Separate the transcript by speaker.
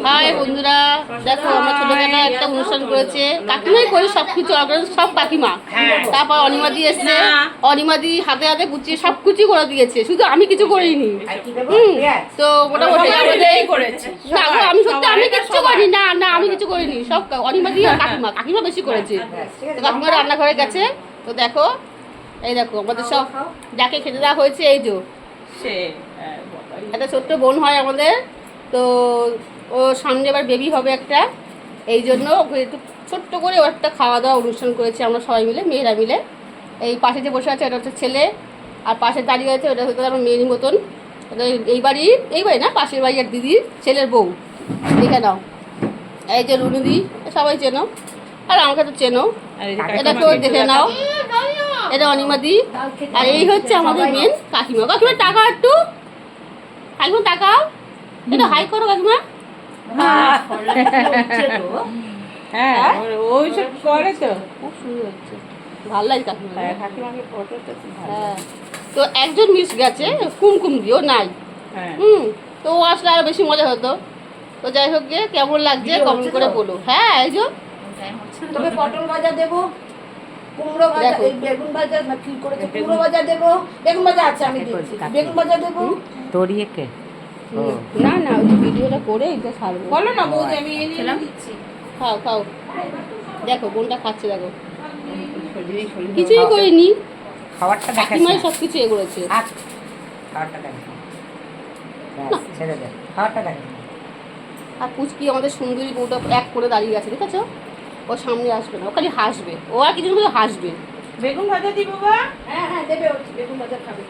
Speaker 1: High বন্ধুরা, দেখো আমরা ছোটখাটো একটা অনুষ্ঠান করেছে, কাকিমাই করে সবকিছু সব কাকিমা। তারপর অনিমাদি এসছে, অনিমাদি হাতে হাতে গুছিয়ে সব কিছু করে দিয়েছে, শুধু আমি কিছু করিনি। তো মোটামুটি না গো, আমি সত্যি আমি কিচ্ছু করিনি, না না আমি কিছু করিনি, সব অনিমাদি আর কাকিমা। কাকিমা বেশি করেছে, তো কাকিমা রান্নাঘরে গেছে। তো দেখো, এই দেখো আমাদের সব যাকে খেতে দেওয়া হয়েছে, এই যে একটা ছোট্ট বোন হয় আমাদের। তো ও সামনে এবার বেবি হবে একটা, এই জন্য ওকে একটু ছোট্ট করে ও একটা খাওয়া দাওয়া অনুষ্ঠান করেছি আমরা সবাই মিলে, মেয়েরা মিলে। এই পাশে যে বসে আছে ওটা হচ্ছে ছেলে, আর পাশে দাঁড়িয়ে আছে ওটা হচ্ছে আমার মেয়ের মতন। এই বাড়ি না, পাশের বাড়ি এক দিদির ছেলের বউ। দেখে নাও, এই যে রুনুদি, সবাই চেনো, আর আমাকে তো চেনো। এটা কেউ দেখে নাও, এটা অনিমাদি। আর এই হচ্ছে আমাদের মেন কাকিমা। কাকিমা টাকা একটু, কাকিমা টাকাও এটা হাই করো কাকিমা।
Speaker 2: হ্যাঁ ওইসব করে তো
Speaker 1: খুব সুন্দর হচ্ছে, ভালো লাগে কাকিমা।
Speaker 2: কাকিমাকে ফটোটা
Speaker 1: হ্যাঁ, তো একজন মিস গেছে কুমকুম দিও নাই। তো ও আসলে আরো বেশি মজা হতো। তো যাই হোক, গিয়ে কেমন লাগছে কমেন্ট করে বলো। হ্যাঁ, এই যে
Speaker 3: তবে পটল ভাজা দেবো, কুমড়ো ভাজা, বেগুন ভাজা না কি করেছে, কুমড়ো ভাজা দেবো, বেগুন ভাজা আছে আমি দিচ্ছি, বেগুন ভাজা দেবো।
Speaker 2: তোরিয়ে কে
Speaker 1: না না, ওই ভিডিওটা করে এটা ছাড়বো।
Speaker 3: বলো না বৌদি, আমি এনে দিচ্ছি।
Speaker 1: খাও খাও, দেখো বোনটা খাচ্ছে, দেখো কিছুই করিনি,
Speaker 2: খাবারটা
Speaker 1: কাকিমাই সব কিছু এ করেছে।
Speaker 2: খাবারটা দেখো, ছেড়ে দে খাবারটা দেখো।
Speaker 1: আর পুচকি আমাদের সুন্দরী বউটা এক করে দাঁড়িয়ে আছে, ঠিক আছে? ও সামনে আসবে না, ও খালি হাসবে, ও আর কিছু হাসবে।
Speaker 3: বেগুন ভাজা দিব বাবা। হ্যাঁ হ্যাঁ দেবে, বেগুন ভাজা খাবে।